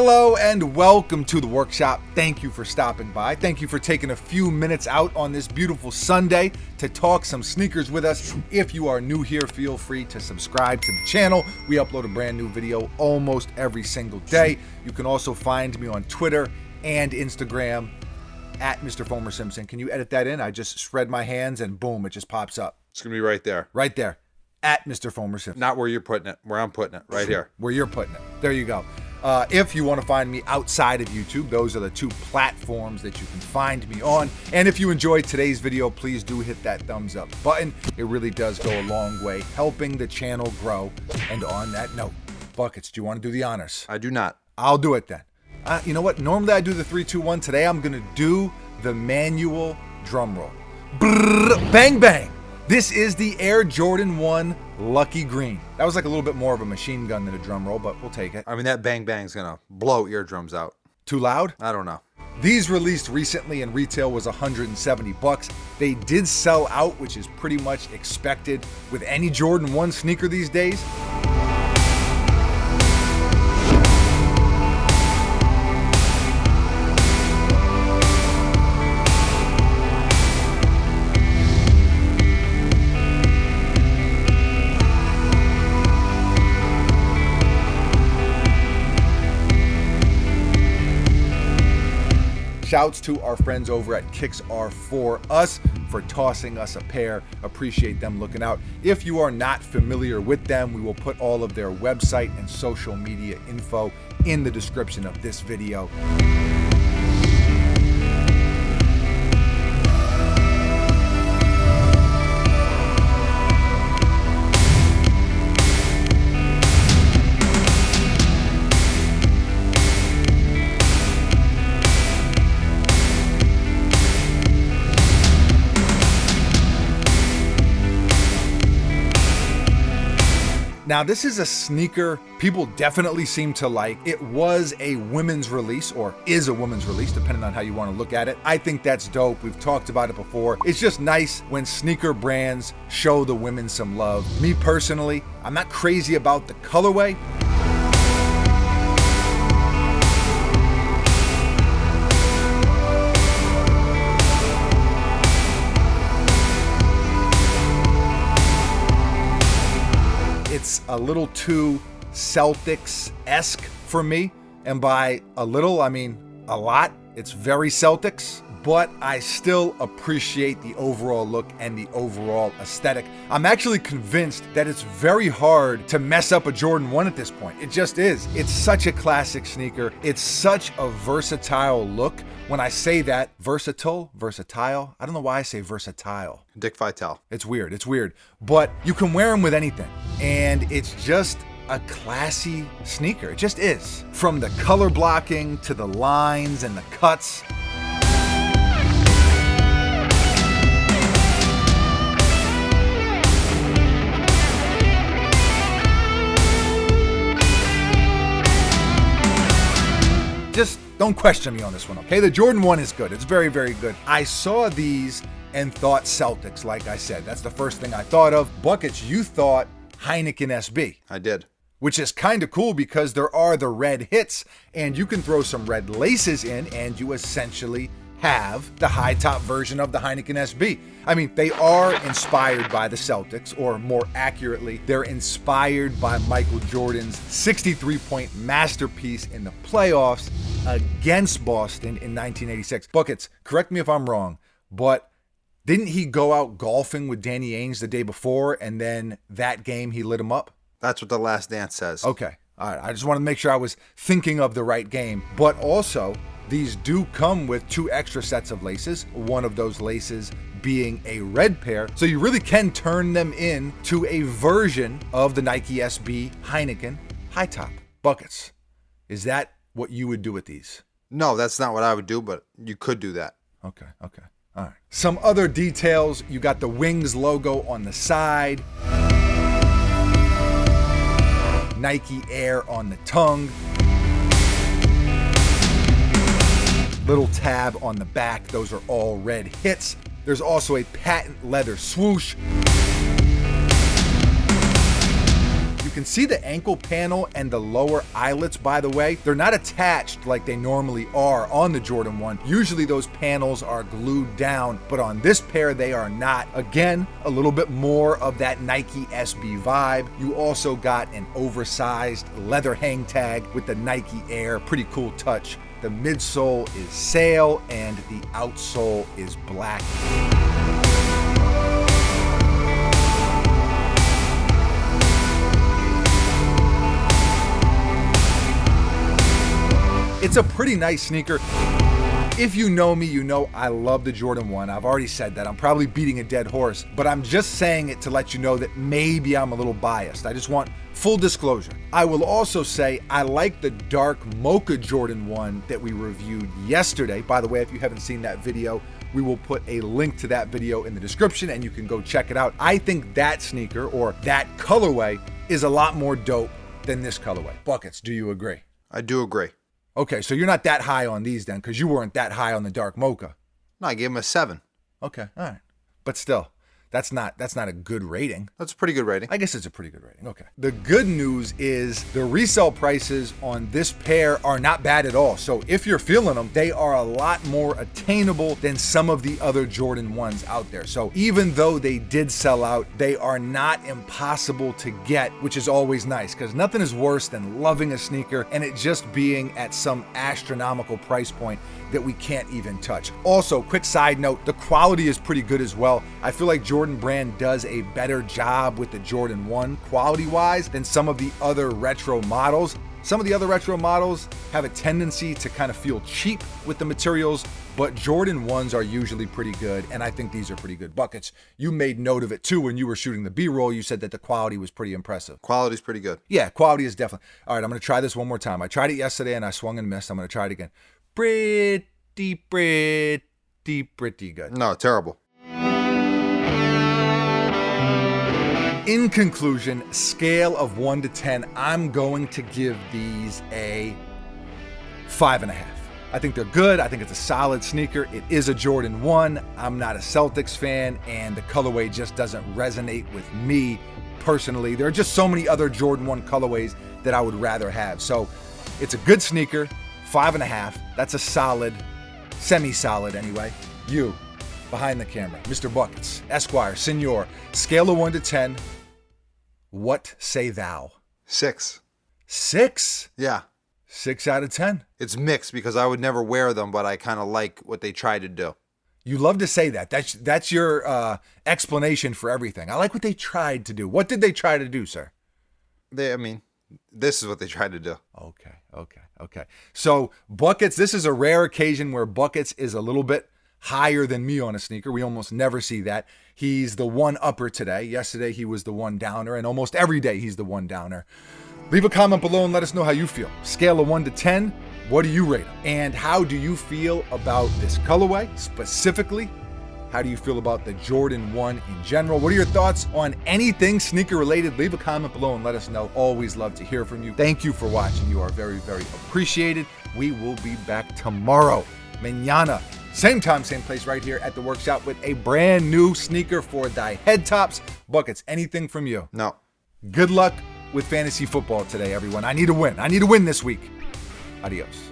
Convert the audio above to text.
Hello and welcome to the workshop. Thank you for stopping by. Thank you for taking a few minutes out on this beautiful Sunday to talk some sneakers with us. If you are new here, feel free to subscribe to the channel. We upload a brand new video almost every single day. You can also find me on Twitter and Instagram at Mr. Fomer Simpson. Can you edit that in? I just spread my hands and boom, it just pops up. It's going to be right there. Right there. At Mr. Fomer Simpson. Not where you're putting it, where I'm putting it, right here. Where you're putting it. There you go. If you want to find me outside of YouTube, those are the two platforms that you can find me on. And if you enjoyed today's video, please do hit that thumbs up button. It really does go a long way helping the channel grow. And on that note, Buckets, do you want to do the honors? I do not. I'll do it then. You know what? Normally I do the 3, 2, 1. Today I'm going to do the manual drum roll. Brrr, bang, bang. This is the Air Jordan 1 Lucky Green. That was like a little bit more of a machine gun than a drum roll, but we'll take it. I mean, that bang bang's gonna blow eardrums out. Too loud? I don't know. These released recently and retail was $170. They did sell out, which is pretty much expected with any Jordan 1 sneaker these days. Shouts to our friends over at Kicks Are For Us for tossing us a pair. Appreciate them looking out. If you are not familiar with them, we will put all of their website and social media info in the description of this video. Now, this is a sneaker people definitely seem to like. It was a women's release, or is a women's release, depending on how you want to look at it. I think that's dope. We've talked about it before. It's just nice when sneaker brands show the women some love. Me personally, I'm not crazy about the colorway. It's a little too Celtics-esque for me. And by a little, I mean a lot. It's very Celtics, but I still appreciate the overall look and the overall aesthetic. I'm actually convinced that it's very hard to mess up a Jordan 1 at this point. It just is. It's such a classic sneaker. It's such a versatile look. When I say that, versatile, I don't know why I say versatile. Dick Vitale. It's weird. But you can wear them with anything. And it's just a classy sneaker. It just is. From the color blocking to the lines and the cuts. Just don't question me on this one, okay? The Jordan 1 is good. It's very, very good. I saw these and thought Celtics, like I said. That's the first thing I thought of. Buckets, you thought Heineken SB. I did. Which is kind of cool because there are the red hits, and you can throw some red laces in, and you essentially have the high top version of the Heineken SB. I mean, they are inspired by the Celtics, or more accurately, they're inspired by Michael Jordan's 63-point masterpiece in the playoffs against Boston in 1986. Buckets, correct me if I'm wrong, but didn't he go out golfing with Danny Ainge the day before, and then that game he lit him up? That's what The Last Dance says. Okay. All right. I just want to make sure I was thinking of the right game. But also, these do come with 2 extra sets of laces, one of those laces being a red pair. So you really can turn them into a version of the Nike SB Heineken high top. Buckets, is that what you would do with these? No, that's not what I would do, but you could do that. Okay. All right. Some other details. You got the Wings logo on the side. Nike Air on the tongue. Little tab on the back. Those are all red hits. There's also a patent leather swoosh. You can see the ankle panel and the lower eyelets, by the way. They're not attached like they normally are on the Jordan 1. Usually those panels are glued down, but on this pair they are not. Again, a little bit more of that Nike SB vibe. You also got an oversized leather hang tag with the Nike Air. Pretty cool touch. The midsole is sail and the outsole is black. It's a pretty nice sneaker. If you know me, you know I love the Jordan 1. I've already said that. I'm probably beating a dead horse, but I'm just saying it to let you know that maybe I'm a little biased. I just want full disclosure. I will also say I like the dark mocha Jordan 1 that we reviewed yesterday. By the way, if you haven't seen that video, we will put a link to that video in the description and you can go check it out. I think that sneaker or that colorway is a lot more dope than this colorway. Buckets, do you agree? I do agree. Okay, so you're not that high on these then, because you weren't that high on the dark mocha. No, I gave him a 7. Okay, all right. But still, that's not a good rating. That's a pretty good rating. I guess it's a pretty good rating. Okay. The good news is the resale prices on this pair are not bad at all. So if you're feeling them, they are a lot more attainable than some of the other Jordan 1s out there. So even though they did sell out, they are not impossible to get, which is always nice because nothing is worse than loving a sneaker and it just being at some astronomical price point that we can't even touch. Also, quick side note, the quality is pretty good as well. I feel like Jordan Brand does a better job with the Jordan 1 quality-wise than some of the other retro models. Some of the other retro models have a tendency to kind of feel cheap with the materials, but Jordan 1s are usually pretty good, and I think these are pretty good. Buckets, you made note of it too when you were shooting the B-roll. You said that the quality was pretty impressive. Quality's pretty good. Yeah, quality is definitely. All right, I'm going to try this one more time. I tried it yesterday and I swung and missed. I'm going to try it again. Pretty good. No, terrible. In conclusion, scale of 1 to 10, I'm going to give these a 5.5. I think they're good. I think it's a solid sneaker. It is a Jordan 1. I'm not a Celtics fan, and the colorway just doesn't resonate with me personally. There are just so many other Jordan 1 colorways that I would rather have. So it's a good sneaker, 5.5. That's a solid, semi-solid anyway. You, behind the camera, Mr. Buckets, Esquire, Senor, scale of 1 to 10. What say thou? 6. 6? Yeah. 6 out of 10. It's mixed because I would never wear them, but I kind of like what they try to do. You love to say that. That's your explanation for everything. I like what they tried to do. What did they try to do, sir? This is what they tried to do. Okay. So, Buckets, this is a rare occasion where Buckets is a little bit higher than me on a sneaker. We almost never see that. He's the one upper today. Yesterday, he was the one downer, and almost every day, he's the one downer. Leave a comment below and let us know how you feel. Scale of 1 to 10, what do you rate him? And how do you feel about this colorway specifically? How do you feel about the Jordan 1 in general? What are your thoughts on anything sneaker related? Leave a comment below and let us know. Always love to hear from you. Thank you for watching. You are very, very appreciated. We will be back tomorrow, mañana. Same time, same place, right here at the workshop with a brand new sneaker for thy head tops. Buckets, anything from you? No. Good luck with fantasy football today, everyone. I need a win. I need a win this week. Adios.